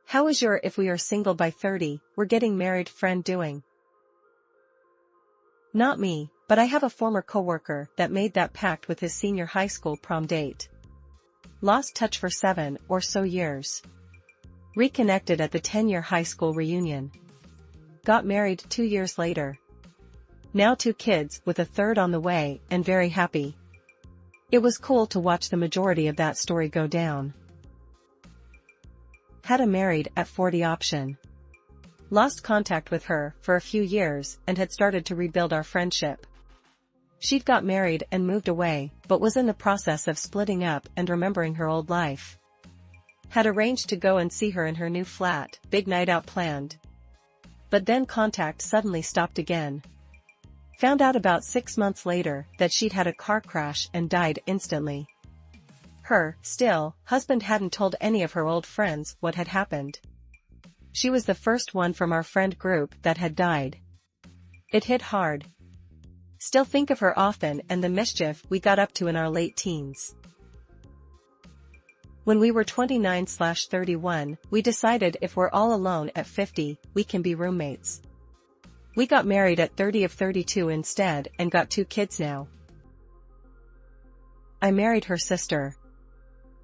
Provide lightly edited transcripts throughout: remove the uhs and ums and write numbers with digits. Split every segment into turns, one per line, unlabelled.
How is your if we are single by 30, we're getting married friend doing? Not me, but I have a former coworker that made that pact with his senior high school prom date. Lost touch for 7 or so years. Reconnected at the 10-year high school reunion. Got married 2 years later. Now 2 kids with a third on the way and very happy. It was cool to watch the majority of that story go down. Had a married at 40 option. Lost contact with her for a few years and had started to rebuild our friendship. She'd got married and moved away, but was in the process of splitting up and remembering her old life. Had arranged to go and see her in her new flat, big night out planned. But then contact suddenly stopped again. Found out about 6 months later that she'd had a car crash and died instantly. Her, still, husband hadn't told any of her old friends what had happened. She was the first one from our friend group that had died. It hit hard. Still think of her often and the mischief we got up to in our late teens. When we were 29/31, we decided if we're all alone at 50, we can be roommates. We got married at 30 of 32 instead and got 2 kids now. I married her sister.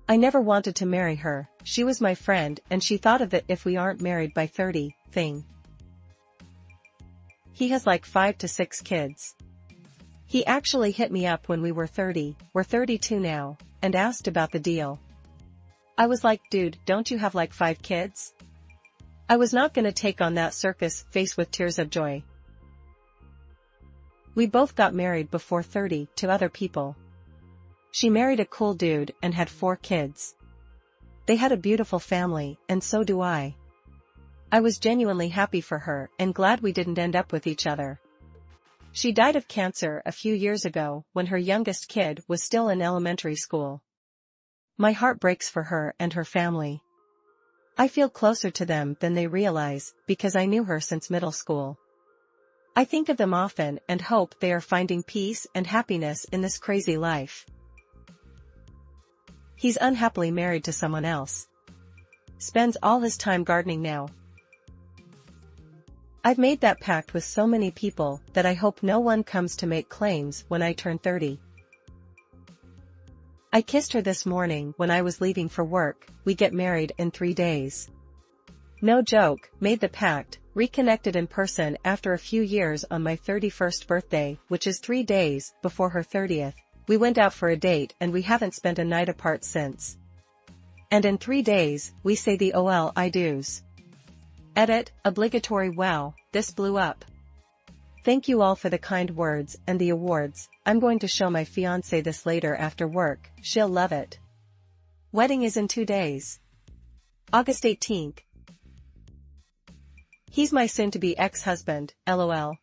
I never wanted to marry her, she was my friend and she thought of it if we aren't married by 30, thing. He has like 5 to 6 kids. He actually hit me up when we were 30, we're 32 now, and asked about the deal. I was like, dude, don't you have like 5 kids? I was not gonna take on that circus face with tears of joy. We both got married before 30 to other people. She married a cool dude and had 4 kids. They had a beautiful family, and so do I. I was genuinely happy for her and glad we didn't end up with each other. She died of cancer a few years ago when her youngest kid was still in elementary school. My heart breaks for her and her family. I feel closer to them than they realize because I knew her since middle school. I think of them often and hope they are finding peace and happiness in this crazy life. He's unhappily married to someone else. Spends all his time gardening now. I've made that pact with so many people that I hope no one comes to make claims when I turn 30. I kissed her this morning when I was leaving for work, we get married in 3 days. No joke, made the pact, reconnected in person after a few years on my 31st birthday, which is 3 days before her 30th. We went out for a date and we haven't spent a night apart since. And in 3 days, we say the I do's. Edit, obligatory wow, this blew up. Thank you all for the kind words and the awards. I'm going to show my fiancé this later after work, she'll love it. Wedding is in 2 days. August 18th. He's my soon-to-be ex-husband, LOL.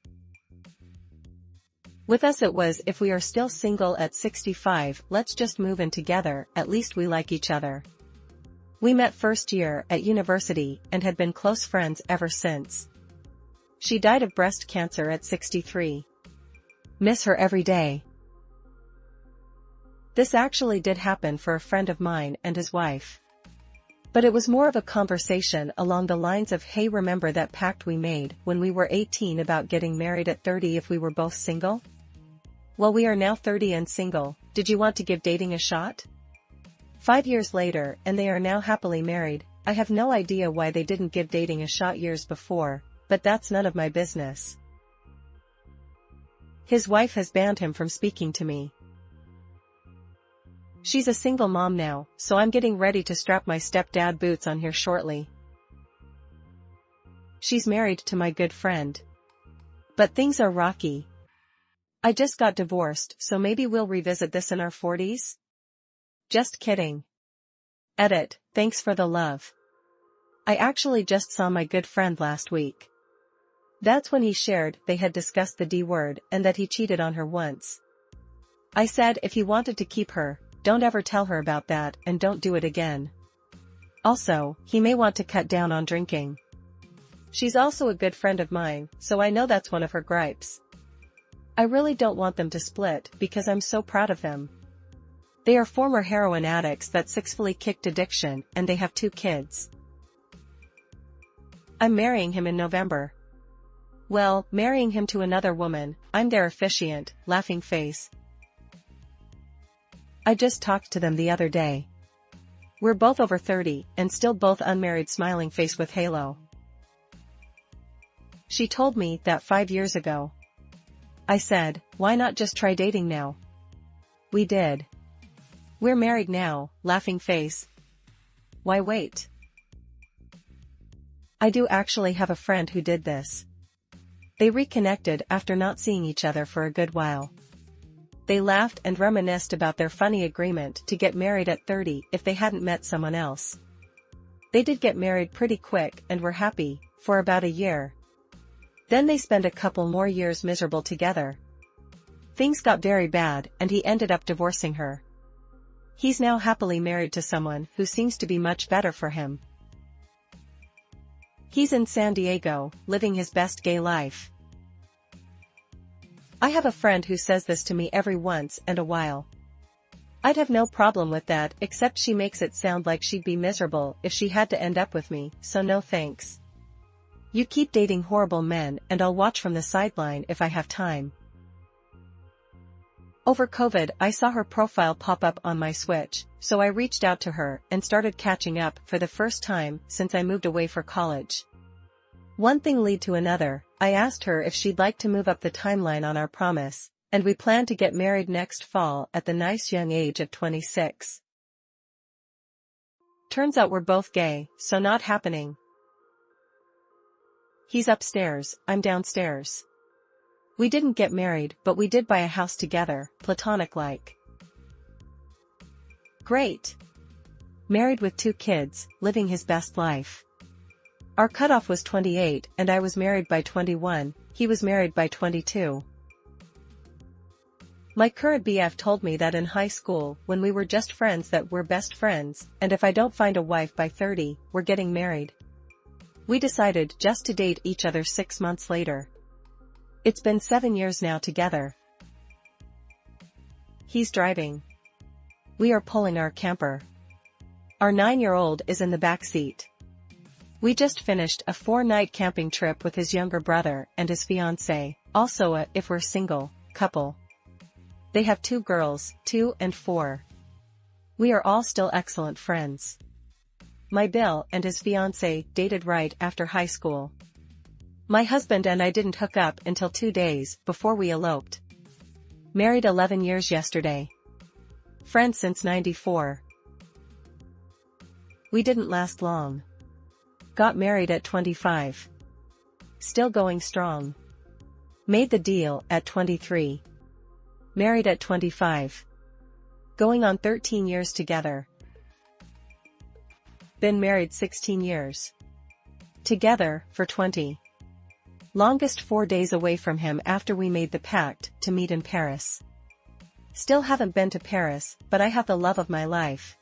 With us it was if we are still single at 65, let's just move in together, at least we like each other. We met first year at university and had been close friends ever since. She died of breast cancer at 63. Miss her every day. This actually did happen for a friend of mine and his wife. But it was more of a conversation along the lines of, hey, remember that pact we made when we were 18 about getting married at 30 if we were both single? Well, we are now 30 and single, did you want to give dating a shot? 5 years later and they are now happily married. I have no idea why they didn't give dating a shot years before, but that's none of my business. His wife has banned him from speaking to me. She's a single mom now, so I'm getting ready to strap my stepdad boots on here shortly. She's married to my good friend. But things are rocky. I just got divorced, so maybe we'll revisit this in our 40s? Just kidding. Edit, thanks for the love. I actually just saw my good friend last week. That's when he shared they had discussed the D word and that he cheated on her once. I said if he wanted to keep her, don't ever tell her about that and don't do it again. Also, he may want to cut down on drinking. She's also a good friend of mine, so I know that's one of her gripes. I really don't want them to split because I'm so proud of him. They are former heroin addicts that successfully kicked addiction, and they have 2 kids. I'm marrying him in November. Well, marrying him to another woman, I'm their officiant, laughing face. I just talked to them the other day. We're both over 30, and still both unmarried, smiling face with halo. She told me that 5 years ago. I said, why not just try dating now? We did. We're married now, laughing face. Why wait? I do actually have a friend who did this. They reconnected after not seeing each other for a good while. They laughed and reminisced about their funny agreement to get married at 30 if they hadn't met someone else. They did get married pretty quick and were happy, for about a year. Then they spent a couple more years miserable together. Things got very bad and he ended up divorcing her. He's now happily married to someone who seems to be much better for him. He's in San Diego, living his best gay life. I have a friend who says this to me every once in a while. I'd have no problem with that, except she makes it sound like she'd be miserable if she had to end up with me, so no thanks. You keep dating horrible men and I'll watch from the sideline if I have time. Over COVID, I saw her profile pop up on my Switch, so I reached out to her and started catching up for the first time since I moved away for college. One thing led to another. I asked her if she'd like to move up the timeline on our promise, and we plan to get married next fall at the nice young age of 26. Turns out we're both gay, so not happening. He's upstairs, I'm downstairs. We didn't get married, but we did buy a house together, platonic-like. Great. Married with 2 kids, living his best life. Our cutoff was 28 and I was married by 21, he was married by 22. My current BF told me that in high school, when we were just friends, that we're best friends, and if I don't find a wife by 30, we're getting married. We decided just to date each other 6 months later. It's been 7 years now together. He's driving. We are pulling our camper. Our 9-year-old is in the back seat. We just finished a 4-night camping trip with his younger brother and his fiancée, also a if we're single couple. They have 2 girls, 2 and 4. We are all still excellent friends. My Bill and his fiancée dated right after high school. My husband and I didn't hook up until 2 days before we eloped. Married 11 years yesterday. Friends since '94. We didn't last long. Got married at 25. Still going strong. Made the deal at 23. Married at 25. Going on 13 years together. Been married 16 years. Together for 20. Longest 4 days away from him after we made the pact to meet in Paris. Still haven't been to Paris, but I have the love of my life.